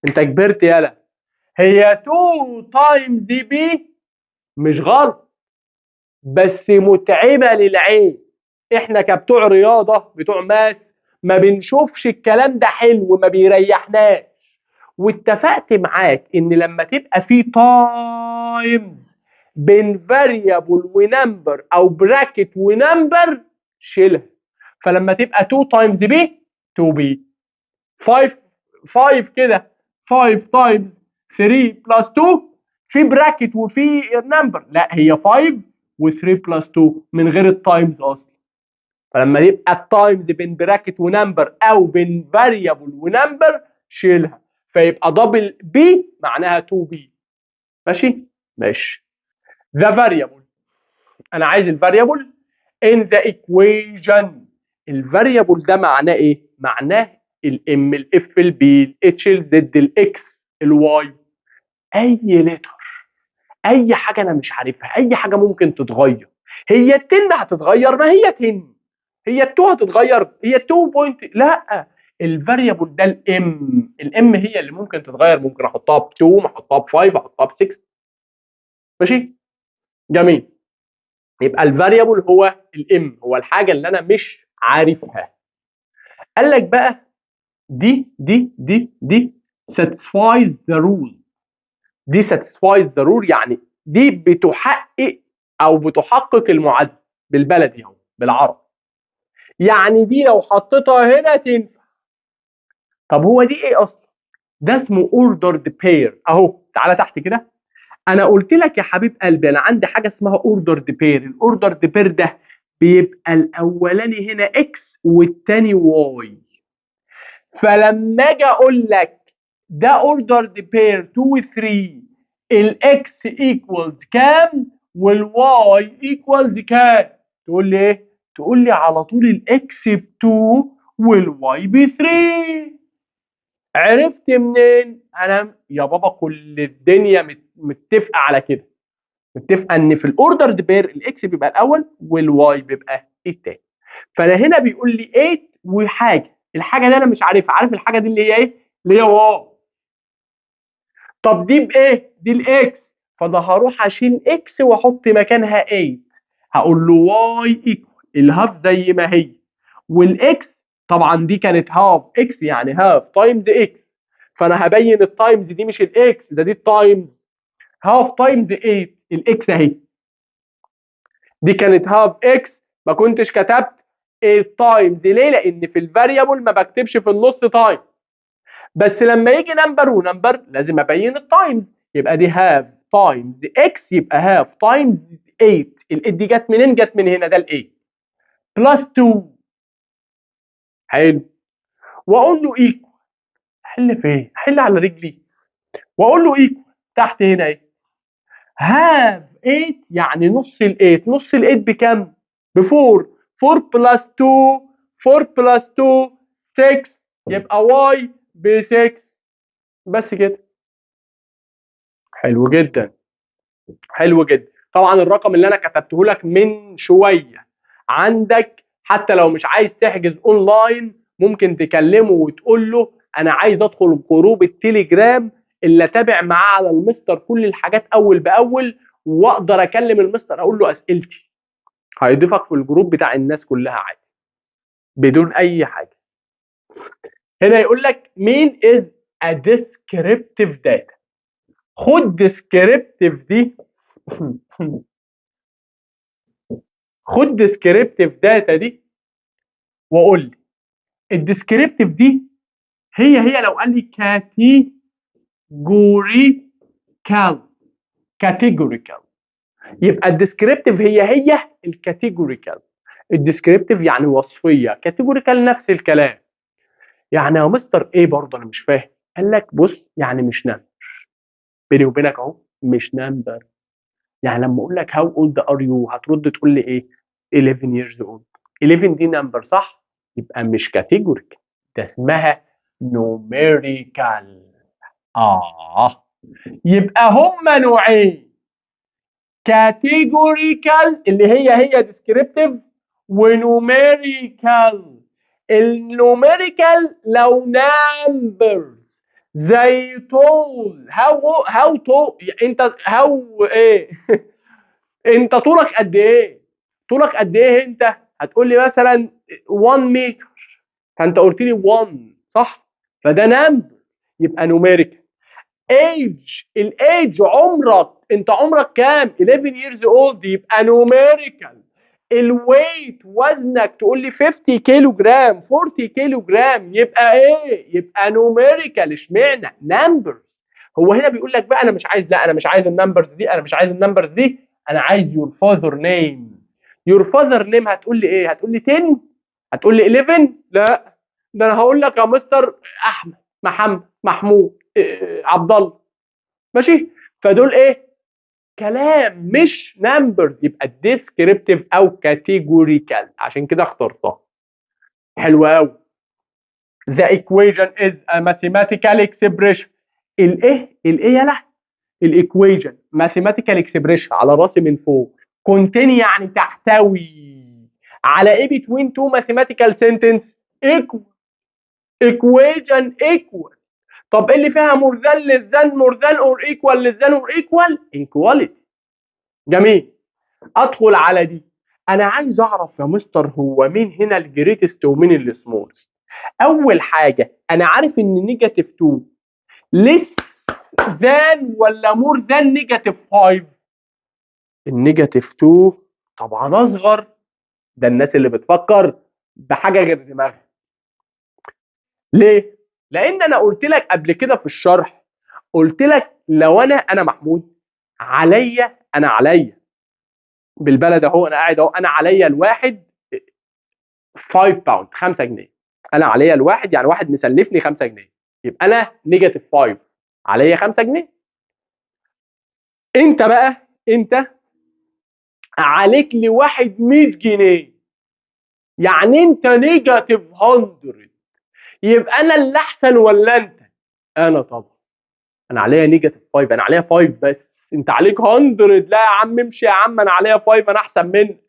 انت كبرت يالا. هي 2 تايمز بي مش غلط، بس متعبه للعين. احنا كبتوع رياضه بتوع ماث ما بنشوفش الكلام ده حلو، ما بيريحناش. واتفقت معاك ان لما تبقى في تايمز بين فاريبل ونمبر او براكت ونمبر شيلها. فلما تبقى 2 تايمز بي 2 بي، 5 كده 5 تايمز 3 بلس 2 في براكت وفي نمبر، لا هي 5 و3 بلس 2 من غير التايمز اصلا. فلما يبقى التايمز بين براكت ونمبر او بين فاريبل ونمبر شيلها، فيبقى دبل بي معناها 2 بي. ماشي؟ ماشي. ذا فاريبل، انا عايز الفاريبل ان ذا ايكويشن. الفاريبل ده معناه ايه؟ معناه الام، الاف، البي، الاتش، الزد، الاكس، الواي. اي لتر، اي حاجه انا مش عارفها، اي حاجه ممكن تتغير. هي التن هتتغير، ما هي تن. هي التو هتتغير، هي 2 بوينت. لا، الفاريبل ده الام هي اللي ممكن تتغير. ممكن احطها ب 2، احطها ب 5، احطها ب 6. ماشي؟ جميل. يبقى الفاريبل هو الام، هو الحاجه اللي انا مش عارفها. قال لك بقى دي satisfies the rule. دي satisfies the rule يعني دي بتحقق او بتحقق المعادله بالبلدي اهو بالعربي. يعني دي لو حطيتها هنا تنفع. طب هو دي ايه اصلا؟ ده اسمه ordered pair اهو. تعالى تحت كده. انا قلت لك يا حبيب قلبي انا عندي حاجه اسمها ordered pair. الاوردرد بير ده بيبقى الاولاني هنا اكس والتاني واي. فلما اجي اقول لك ده اوردرد بير 2 و 3، الاكس ايكوالز كام والواي ايكوالز كام؟ تقول لي ايه؟ تقول لي على طول الاكس ب 2 والواي ب 3. عرفت منين؟ انا يا بابا كل الدنيا متفقه على كده. متفقه ان في الاوردرد بير الاكس بيبقى الاول والواي بيبقى التاني. فانا هنا بيقول لي 8 وحاجه، الحاجه دي انا مش عارفها. عارف الحاجه دي اللي هي ايه؟ اللي هي واو. طب دي بايه؟ دي الاكس. فانا هروح اشيل اكس واحط مكانها 8. هقول له واي ايكوال الهاف زي ما هي، والاكس طبعا دي كانت هاف اكس يعني هاف تايمز اكس. فانا هبين التايمز دي مش الاكس ده، دي التايمز. هاف تايمز 8 الاكس اهي. دي كانت هاف اكس، ما كنتش كتبت التايمز ليه؟ لان في الفاريبل ما بكتبش في النص تايم، بس لما يجي نمبر ونمبر لازم ابين التايمز. يبقى دي هاف تايمز اكس يبقى هاف تايمز 8. ال8 دي جت منين؟ جت من هنا، ده ال8 بلس 2. حلو. واقول له ايكوال. احل فين؟ احل على رجلي واقول له ايكوال تحت هنا ايه؟ هاف 8 يعني نص ال8. نص ال8 بكام؟ ب 4. 4 بلس 2، 4 بلس 2 6، يبقى واي ب 6. بس كده. حلو جدا، حلو جدا. طبعا الرقم اللي انا كتبته لك من شويه عندك، حتى لو مش عايز تحجز اونلاين ممكن تكلمه وتقول له انا عايز ادخل جروب التليجرام اللي اتابع معاه على المستر كل الحاجات اول باول، واقدر اكلم المستر اقول له اسئلتي، هيضيفك في الجروب بتاع الناس كلها عادي بدون اي حاجه. هنا يقول لك مين is a descriptive data. خد descriptive دي خد descriptive data دي وقول لي الديسكريبتيف دي هي لو قال لي كاتيجوريكال يبقى الديسكريبتيف هي الكاتيجوريكال. الديسكريبتيف يعني وصفيه، كاتيجوريكال نفس الكلام. يعني يا مستر ايه برضه انا مش فاهم. قال لك بص يعني مش نمبر، بيني وبينك اهو مش نمبر. يعني لما اقول لك هاو اولد ار يو هترد تقول لي ايه؟ 11 years old. 11 دي نمبر صح؟ يبقى مش كاتيجوريكال، ده اسمها نوميريكال. يبقى هما نوعين، كاتيجوريكال اللي هي ديسكريبتيف، ونوميريكال. النوميريكال لو نمبرز زي طول، هاو طول، انت هاو ايه انت طولك قد ايه؟ طولك قد ايه انت؟ هتقول لي مثلا 1 متر، فانت قلت لي 1 صح؟ فده نمبر يبقى نوميريكال. ايج، الايج عمرك، انت عمرك كام؟ 11 years old يبقى نوميريكال. الويت وزنك تقول لي 50 كيلو جرام 40 كيلو جرام يبقى ايه؟ يبقى نوميريكال. اشمعنى؟ نمبرز. هو هنا بيقول لك بقى انا مش عايز، لا انا مش عايز النمبرز دي، انا مش عايز النمبرز دي، انا عايز يور فاذر نيم. يور فاذر نيم هتقول لي ايه؟ هتقول لي 10؟ هتقول لي 11؟ لا، ده انا هقول لك يا مستر احمد، محمد، محمود، عبد الله. ماشي؟ فدول ايه؟ كلام مش نمبرز، يبقى ديسكريبتيف او كاتيجوريكال، عشان كده اخترتها. حلو قوي. The equation is a mathematical expression. الايه يلا؟ الايكويجن mathematical expression على راسي من فوق. contain يعني تحتوي على ايه؟ between two mathematical sentence equal. equation equal. طب ايه اللي فيها more than less than more than or equal less than or equal equality. جميل. ادخل على دي. انا عايز اعرف يا مستر هو مين هنا الجريتست ومين السمولست. اول حاجه انا عارف ان نيجاتيف 2 less than ولا more than نيجاتيف 5؟ النيجاتيف 2 طبعا اصغر. ده الناس اللي بتفكر بحاجه غير دماغها. ليه؟ لان انا قلت لك قبل كده في الشرح، قلت لك لو انا محمود، عليا بالبلد اهو، انا قاعد اهو، انا عليا الواحد 5 باوند 5 جنيه. انا عليا الواحد يعني واحد مسلفني 5 جنيه، يبقى انا نيجاتيف 5 عليا 5 جنيه. انت بقى انت عليك لواحد 100 جنيه، يعني انت نيجاتيف 100. يبقى انا اللي احسن ولا انت؟ انا طبعا. انا عليا نيجاتيف 5، انا عليا 5 بس، انت عليك 100. لا يا عم امشي يا عم، انا عليا 5 انا احسن منك.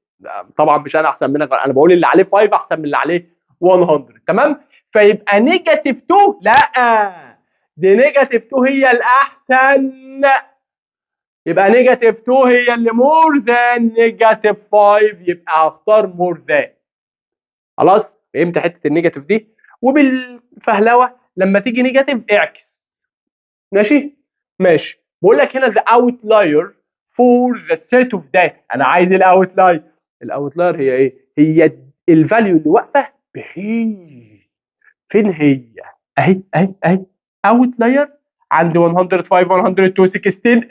طبعا مش انا احسن منك، انا بقول اللي عليه 5 احسن من اللي عليه 100. تمام؟ فيبقى نيجاتيف 2 لا، دي نيجاتيف 2 هي الاحسن. يبقى نيجاتيف 2 هي اللي مور ذان نيجاتيف 5، يبقى هختار مور ذان. خلاص فهمت حته النيجاتيف دي؟ وبالفهلوه لما تيجي نيجاتيف اعكس. ماشي؟ ماشي. بقول لك هنا the outlier for the set of data. انا عايز الاوتلاير. الاوتلاير هي ايه؟ هي الفاليو اللي واقفه بعيد. فين هي؟ اهي اوتلاير عند 105 102 16.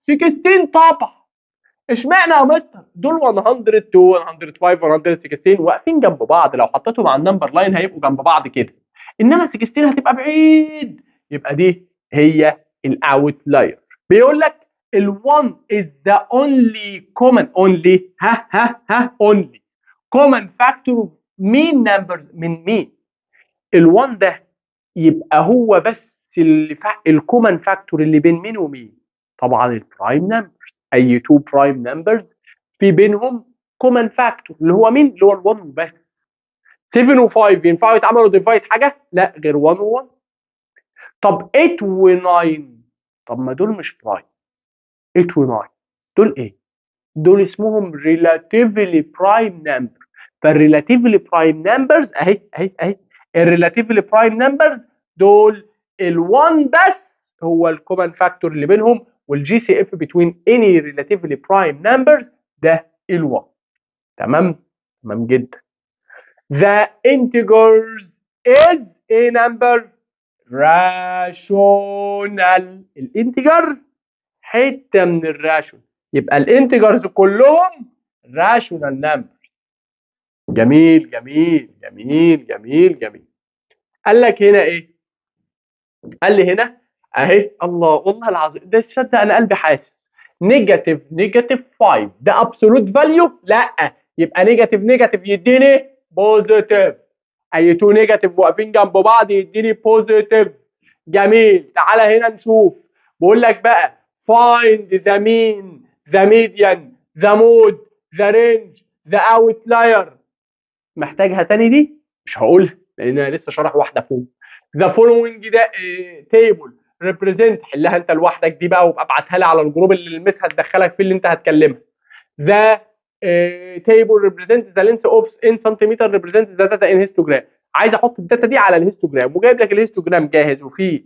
16 طبعا. اشمعنى يا مستر؟ دول 102 105 116 واقفين جنب بعض، لو حطيتهم على النمبر لاين هيبقوا جنب بعض كده، انما 16 هتبقى بعيد. يبقى دي هي الاوتلاير. بيقول لك ال1 is the only common only only common factor مين نمبر من مين؟ ال1 ده يبقى هو بس الكومن فاكتور اللي بين مين ومين؟ طبعا البرايم نمبرز. اي تو برايم نمبرز في بينهم كومن فاكتور اللي هو مين؟ اللي هو ال1 بس. 7 و5 ينفعوا يتعملوا ديفايد حاجه؟ لا، غير 1 و1. طب 8 و9، طب ما دول مش برايم. 8 و9 دول ايه؟ دول اسمهم relatively prime number. فالريلاتيفلي برايم نمبرز اهي الريلاتيفلي برايم نمبرز دول ال1 بس هو الكومن فاكتور اللي بينهم، والجي سي اف between any relatively prime numbers ده ال1. تمام جدا. The integers is a number rational. الانتجر حته من الراشون، يبقى الانتجرز كلهم راشونال نمبر. جميل جميل جميل جميل جميل. قال لك هنا ايه؟ قال لي هنا اهي، الله والله العظيم ده تصدق انا قلبي حاسس. نيجاتيف 5 ده ابسولوت فاليو؟ لا، يبقى نيجاتيف يديني بوزيتيف. اي تو نيجاتيف واقفين جنب بعض يديني بوزيتيف. جميل. تعالى هنا نشوف. بقول لك بقى find the mean, the median, the mode, the range, the outlier. محتاجها تاني دي؟ مش هقولها لان انا لسه شارح واحده فوق. The following ده table represent، حلها انت لوحدك دي بقى وابقى ابعتها لي على الجروب اللي المس هتدخلك فيه اللي انت هتكلمها. The table represents the length of in centimeter represents the data in histogram. عايز احط الداتا دي على الهيستوجرام، وجايب لك الهيستوجرام جاهز وفيه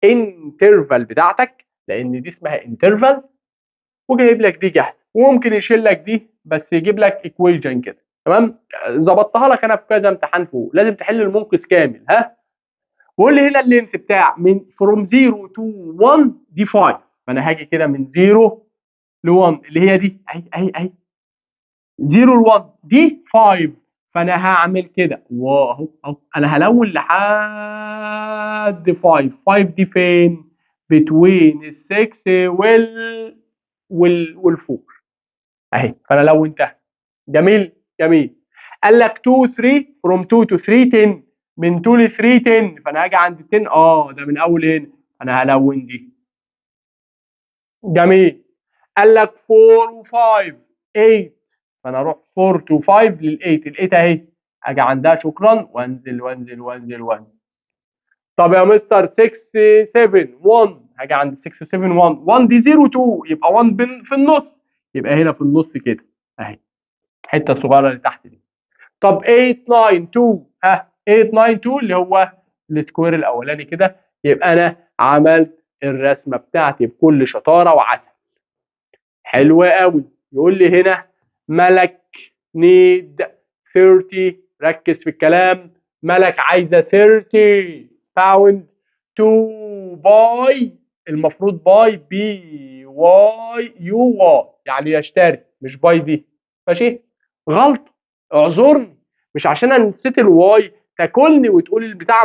الانترفال بتاعتك لان دي اسمها انترفال، وجايب لك دي جاهزه، وممكن يشيل لك دي بس يجيب لك ايكويشن كده. تمام، ظبطتها لك انا في كذا امتحان فوق. لازم تحل المنقذ كامل. ها، وقول لي هنا اللينس بتاع من فروم 0 تو 1 دي 5، فانا هاجي كده من 0 ل 1 اللي هي دي اهي 0 ل 1 دي 5، فانا هعمل كده واهو انا هلون لحد 5 دي فين؟ بتوين ال 6 وال4 اهي، فانا لونتها. جميل جميل. قال لك 2 3 from 2 to 3 10، من 2 ل 3 10، فانا هاجي عند 10 ده من اول هنا انا هلون دي. جميل. قال لك 4 و5 8، فانا اروح 4 to 5 لل 8، ال 8 اهي اجي عندها شكرا وانزل وانزل وانزل وانزل. طب يا مستر 6 7 1، هاجي عند 6 و 7 1 دي 0 2، يبقى 1 في النص، يبقى هنا في النص كده اهي الحته الصغيره اللي تحت دي. طب 8 9 2، ها 8 9 2 اللي هو السكوير الاولاني كده، يبقى انا عملت الرسمه بتاعتي بكل شطاره وعسل. حلو قوي. يقول لي هنا ملك نيد 30، ركز في الكلام، ملك عايزه 30 باوند تو باي، المفروض باي بي واي يو واي يعني يشتري، مش باي دي. ماشي، غلط، اعذرني، مش عشان انا نسيت الواي تاكلني وتقول البتاع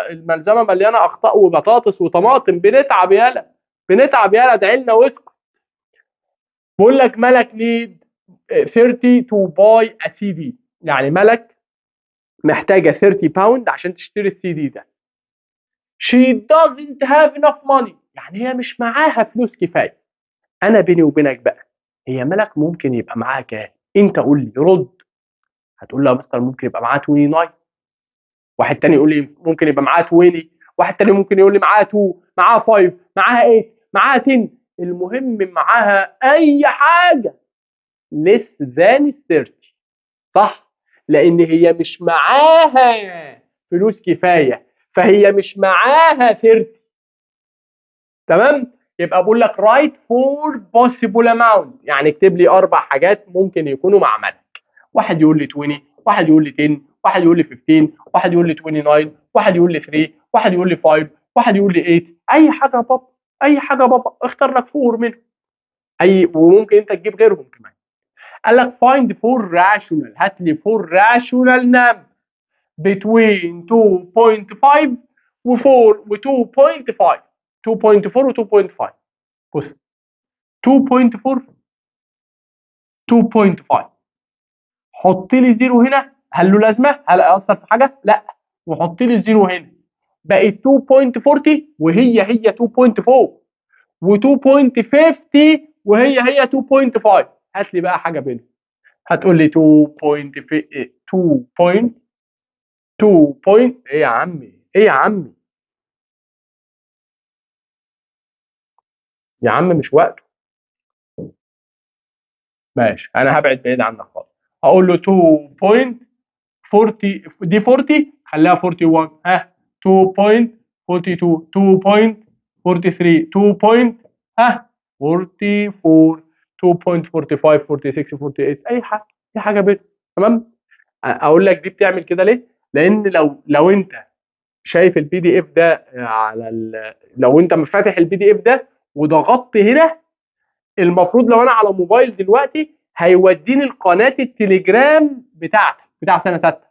الملزمه مليانه اخطاء وبطاطس وطماطم. بنتعب يالا، بنتعب يالا، ادعي لنا واسكت. بقول لك ملك نيد 30 تو باي ا سي دي، يعني ملك محتاجه 30 باوند عشان تشتري السي دي ده. she doesn't have enough money، يعني هي مش معاها فلوس كفايه. انا بيني وبينك بقى، هي ملك ممكن يبقى معاها كام؟ انت قول لي، رد. هتقول له يا مستر ممكن يبقى معاها 29، واحد تاني يقول لي ممكن يبقى معاها 20، واحد تاني ممكن يقول لي معاها 2، معاها 5، معاها 8، معاها 10، المهم معاها اي حاجه less than 30. صح؟ لان هي مش معاها فلوس كفايه، فهي مش معاها 30. تمام؟ يبقى بقول لك write 4 possible amount، يعني اكتب لي 4 حاجات ممكن يكونوا مع ملك. واحد يقول لي 20، واحد يقول لي 10، واحد يقول لي 15، واحد يقول لي 29، واحد يقول لي 3، واحد يقول لي 5، واحد يقول لي 8. اي حاجه يا بابا، اي حاجه يا بابا، اختار لك 4 منهم. وممكن انت تجيب غيرهم كمان. قال لك find 4 rational، هات لي 4 rational number between 2.5 و4 و2.5، 2.4 و2.5. بص 2.4 2.5، حط لي زيرو هنا، هل له لازمه؟ هل هيأثر في حاجه؟ لا، وحط لي زيرو هنا، بقت 2.40 وهي 2.4، و2.50 وهي 2.5. هات لي بقى حاجه بينهم. هتقول لي 2.2 ايه يا عمي؟ ايه يا عمي؟ يا عم مش وقته، ماشي، انا هبعد بعيد عنك خالص. هقول له 2.40 دي 40 خليها 41. ها 2.42 2.43 2. ها 44 2.45 46 48 اي حاجه، دي حاجه بيت. تمام. اقول لك دي بتعمل كده ليه؟ لان لو انت شايف البي دي اف ده لو انت فاتح البي دي اف ده وضغطت هنا، المفروض لو انا على موبايل دلوقتي هيوديني لقناه التليجرام بتاعتك بتاع سنه سته.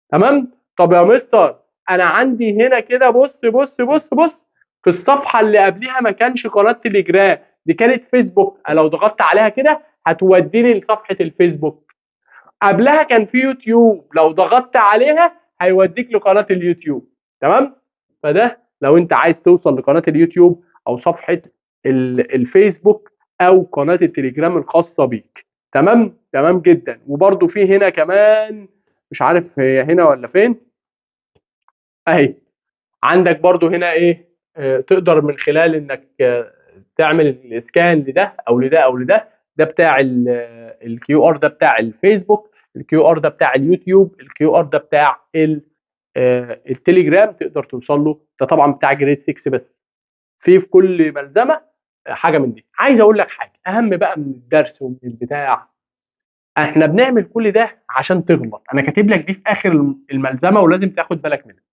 تمام. طب يا مستر انا عندي هنا كده، بص بص بص بص، في الصفحه اللي قبلها ما كانش قناه تليجرام، دي كانت فيسبوك. أنا لو ضغطت عليها كده هتوديني لصفحه الفيسبوك. قبلها كان في يوتيوب، لو ضغطت عليها هيوديك لقناه اليوتيوب. تمام. فده لو انت عايز توصل لقناه اليوتيوب او صفحه الفيسبوك او قناه التليجرام الخاصه بيك. تمام. تمام جدا. وبرده في هنا كمان، مش عارف هي هنا ولا فين، اهي عندك برضو هنا ايه، تقدر من خلال انك تعمل الاسكان لده او لده او لده. ده بتاع الكيو ار، ده بتاع الفيسبوك. الكيو ار ده بتاع اليوتيوب. الكيو ار ده بتاع التليجرام، تقدر توصل له. ده طبعا بتاع جريد 6 بس. في كل ملزمه حاجه من دي. عايز اقول لك حاجه اهم بقى من الدرس ومن البتاع، احنا بنعمل كل ده عشان تغلط. انا كاتب لك دي في اخر الملزمه ولازم تاخد بالك منها.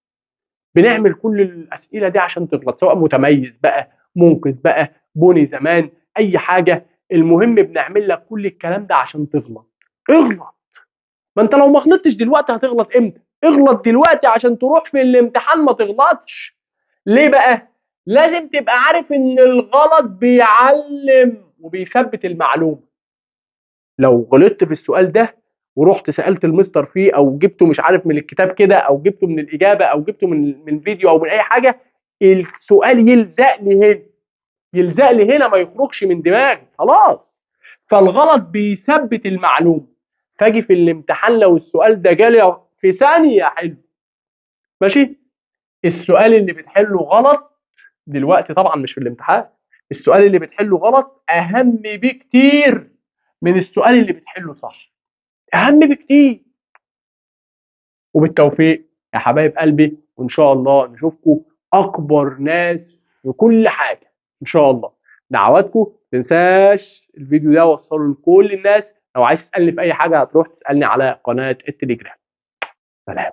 بنعمل كل الاسئله دي عشان تغلط، سواء متميز بقى، منقذ بقى، بني زمان، اي حاجه. المهم بنعمل لك كل الكلام ده عشان تغلط. اغلط. ما انت لو ما غلطتش دلوقتي هتغلط امتى؟ اغلط دلوقتي عشان تروح في الامتحان ما تغلطش. ليه بقى؟ لازم تبقى عارف ان الغلط بيعلم وبيثبت المعلومه. لو غلطت في السؤال ده ورحت سالت المستر فيه، او جبته مش عارف من الكتاب كده، او جبته من الاجابه، او جبته من فيديو او من اي حاجه، السؤال يلزق لي هنا، يلزق لي هنا، ما يخرجش من دماغي خلاص. فالغلط بيثبت المعلومه. فاجي في الامتحان لو السؤال ده جالي في ثانيه حلو، ماشي. السؤال اللي بتحله غلط دلوقتي طبعا مش في الامتحان، السؤال اللي بتحله غلط اهم بكتير من السؤال اللي بتحله صح، اهم بكتير. وبالتوفيق يا حبايب قلبي، وان شاء الله نشوفكم اكبر ناس في كل حاجه ان شاء الله. دعواتكم. تنساش الفيديو ده وصله لكل الناس. لو عايز تسالني في اي حاجه هتروح تسالني على قناه التليجرام. سلام.